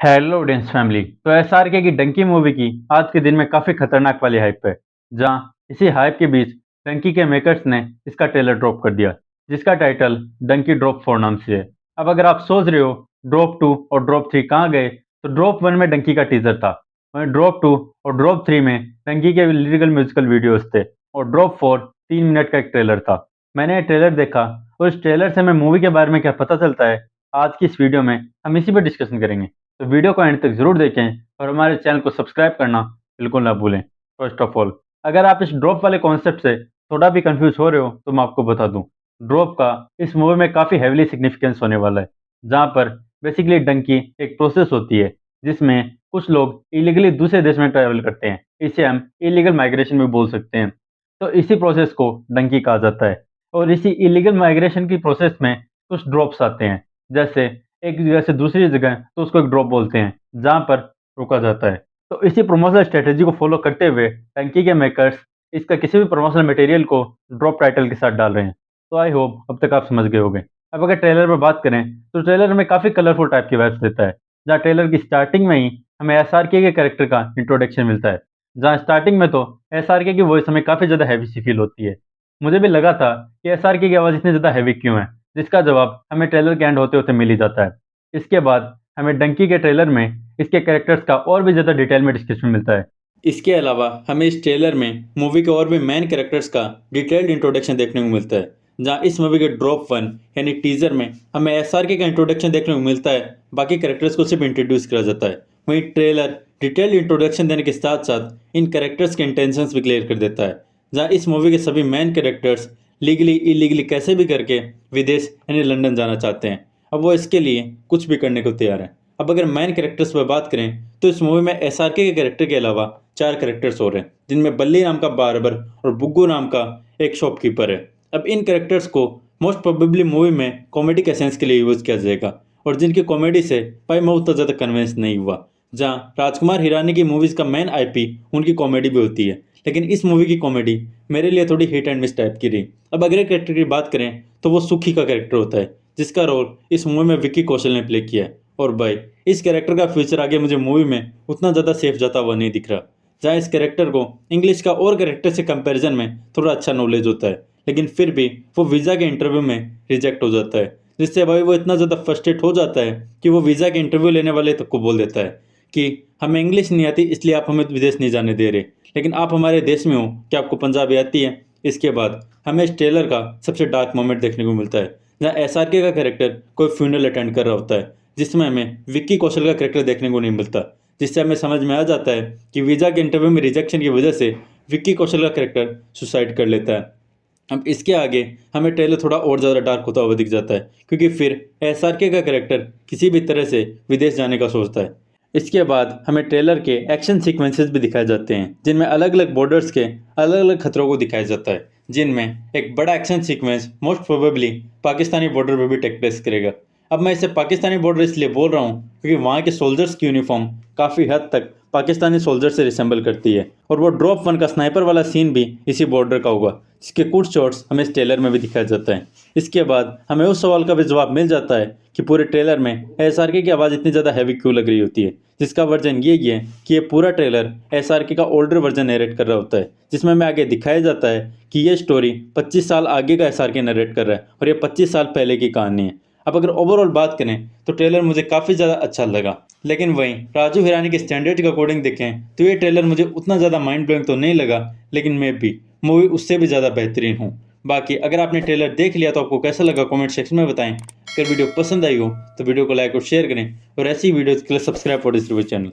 Hello audience family. तो SRK की Dunki movie की आज के दिन में काफ़ी खतरनाक वाली हाइप है, जहां इसी हाइप के बीच डंकी के मेकर्स ने इसका ट्रेलर ड्रॉप कर दिया, जिसका टाइटल डंकी ड्रॉप 4 नाम से है। अब अगर आप सोच रहे हो ड्रॉप 2 और ड्रॉप 3 कहाँ गए, तो ड्रॉप 1 में डंकी का टीजर था, वहीं ड्रॉप 2 और ड्रॉप 3 में डंकी के लिरिकल म्यूजिकल वीडियोस थे, और ड्रॉप 4 3 मिनट का एक ट्रेलर था। मैंने ये ट्रेलर देखा और इस ट्रेलर से हमें मूवी के बारे में क्या पता चलता है, आज की इस वीडियो में हम इसी पर डिस्कशन करेंगे। तो वीडियो को एंड तक जरूर देखें और हमारे चैनल को सब्सक्राइब करना बिल्कुल ना भूलें। फर्स्ट ऑफ ऑल, अगर आप इस ड्रॉप वाले कॉन्सेप्ट से थोड़ा भी कंफ्यूज हो रहे हो तो मैं आपको बता दूं, ड्रॉप का इस मूवी में काफ़ी हेवली सिग्निफिकेंस होने वाला है, जहां पर बेसिकली डंकी एक प्रोसेस होती है जिसमें कुछ लोग इलीगली दूसरे देश में ट्रैवल करते हैं। इसे हम इलीगल माइग्रेशन भी बोल सकते हैं। तो इसी प्रोसेस को डंकी कहा जाता है, और इसी इलीगल माइग्रेशन की प्रोसेस में कुछ ड्रॉप्स आते हैं। जैसे एक जगह से दूसरी जगह, तो उसको एक ड्रॉप बोलते हैं, जहाँ पर रोका जाता है। तो इसी प्रमोशनल स्ट्रेटेजी को फॉलो करते हुए टंकी के मेकर्स इसका किसी भी प्रमोशनल मटेरियल को ड्रॉप टाइटल के साथ डाल रहे हैं। तो आई होप अब तक आप समझ गए होंगे। अब अगर ट्रेलर पर बात करें, तो ट्रेलर हमें काफ़ी कलरफुल टाइप की वाइब्स देता है, जहाँ ट्रेलर की स्टार्टिंग में ही हमें एसआरके के कैरेक्टर का इंट्रोडक्शन मिलता है। जहाँ स्टार्टिंग में तो एसआरके की वॉइस हमें काफ़ी ज़्यादा हैवी सी फील होती है। मुझे भी लगा था कि एसआरके की आवाज़ इतनी ज़्यादा हैवी क्यों है, जिसका जवाब हमें ट्रेलर के एंड होते होते मिल ही जाता है। इसके बाद हमें डंकी के ट्रेलर में इसके कैरेक्टर्स का और भी ज़्यादा डिटेल में डिस्क्रिप्शन मिलता है। इसके अलावा हमें इस ट्रेलर में मूवी के और भी मेन कैरेक्टर्स का डिटेल्ड इंट्रोडक्शन देखने को मिलता है, जहां इस मूवी के ड्रॉप 1 यानी टीजर में हमें एसआरके का इंट्रोडक्शन देखने को मिलता है, बाकी कैरेक्टर्स को सिर्फ इंट्रोड्यूस किया जाता है। वहीं ट्रेलर डिटेल्ड इंट्रोडक्शन देने के साथ साथ इन कैरेक्टर्स के इंटेंशंस भी क्लियर कर देता है, जहाँ इस मूवी के सभी मेन कैरेक्टर्स लीगली इलीगली कैसे भी करके विदेश यानी लंदन जाना चाहते हैं। अब वो इसके लिए कुछ भी करने को तैयार है। अब अगर मेन कैरेक्टर्स पर बात करें, तो इस मूवी में एसआरके के कैरेक्टर के अलावा 4 कैरेक्टर्स और हैं, जिनमें बल्ली नाम का बार्बर और बुग्गू नाम का एक शॉपकीपर है। अब इन कैरेक्टर्स को मोस्ट प्रोबेबली मूवी में कॉमेडी के सेंस के लिए यूज़ किया जाएगा, और जिनकी कॉमेडी से भाई मैं उतना ज़्यादा कन्विंस नहीं हुआ। जहाँ राजकुमार हिरानी की मूवीज़ का मेन आईपी उनकी कॉमेडी भी होती है, लेकिन इस मूवी की कॉमेडी मेरे लिए थोड़ी हिट एंड मिस टाइप की रही। अब अगले कैरेक्टर की बात करें, तो वो सुखी का कैरेक्टर होता है, जिसका रोल इस मूवी में विक्की कौशल ने प्ले किया है। और भाई इस कैरेक्टर का फ्यूचर आगे मुझे मूवी में उतना ज़्यादा सेफ जाता हुआ नहीं दिख रहा। जहाँ इस कैरेक्टर को इंग्लिश का और कैरेक्टर से कंपैरिजन में थोड़ा अच्छा नॉलेज होता है, लेकिन फिर भी वो वीज़ा के इंटरव्यू में रिजेक्ट हो जाता है, जिससे भाई वो इतना ज़्यादा फ्रस्ट्रेट हो जाता है कि वो वीज़ा के इंटरव्यू लेने वाले तक को बोल देता है कि हमें इंग्लिश नहीं आती, इसलिए आप हमें विदेश नहीं जाने दे रहे, लेकिन आप हमारे देश में हो, क्या आपको पंजाबी आती है। इसके बाद हमें इस ट्रेलर का सबसे डार्क मोमेंट देखने को मिलता है, जहाँ एसआरके का कैरेक्टर कोई फ्यूनरल अटेंड कर रहा होता है, जिसमें हमें विक्की कौशल का कैरेक्टर देखने को नहीं मिलता, जिससे हमें समझ में आ जाता है कि वीज़ा के इंटरव्यू में रिजेक्शन की वजह से विक्की कौशल का कैरेक्टर सुसाइड कर लेता है। अब इसके आगे हमें ट्रेलर थोड़ा और ज़्यादा डार्क होता हुआ दिख जाता है, क्योंकि फिर एसआरके का कैरेक्टर किसी भी तरह से विदेश जाने का सोचता है। इसके बाद हमें ट्रेलर के एक्शन सीक्वेंसेस भी दिखाए जाते हैं, जिनमें अलग अलग बॉर्डर्स के अलग अलग खतरों को दिखाया जाता है, जिनमें एक बड़ा action sequence most probably Pakistani border पर भी टेक प्लेस करेगा। अब मैं इसे पाकिस्तानी बॉर्डर इसलिए बोल रहा हूँ क्योंकि वहाँ के सोल्जर्स की यूनिफॉर्म काफ़ी हद तक पाकिस्तानी सोल्जर से रिसेंबल करती है, और वो ड्रॉप 1 का स्नाइपर वाला सीन भी इसी बॉर्डर का होगा, जिसके कुछ शॉट्स हमें इस ट्रेलर में भी दिखाया जाता है। इसके बाद हमें उस सवाल का भी जवाब मिल जाता है कि पूरे ट्रेलर में एसआरके की आवाज़ इतनी ज़्यादा हैवी क्यों लग रही होती है, जिसका वर्जन ये है कि ये पूरा ट्रेलर एसआरके का ओल्डर वर्जन नरेट कर रहा होता है, जिसमें हमें आगे दिखाया जाता है कि ये स्टोरी 25 साल आगे का एसआरके नरेट कर रहा है, और ये 25 साल पहले की कहानी है। अब अगर ओवरऑल बात करें, तो ट्रेलर मुझे काफ़ी ज़्यादा अच्छा लगा, लेकिन वहीं राजू हिरानी के स्टैंडर्ड के अकॉर्डिंग देखें तो ये ट्रेलर मुझे उतना ज़्यादा माइंड ब्लोइंग तो नहीं लगा, लेकिन मैं भी मूवी उससे भी ज़्यादा बेहतरीन हूँ। बाकी अगर आपने ट्रेलर देख लिया तो आपको कैसा लगा कमेंट सेक्शन में बताएं। अगर वीडियो पसंद आई हो तो वीडियो को लाइक और शेयर करें, और ऐसी वीडियोज़ के लिए सब्सक्राइब और डिस्ट्रीब्यूट चैनल।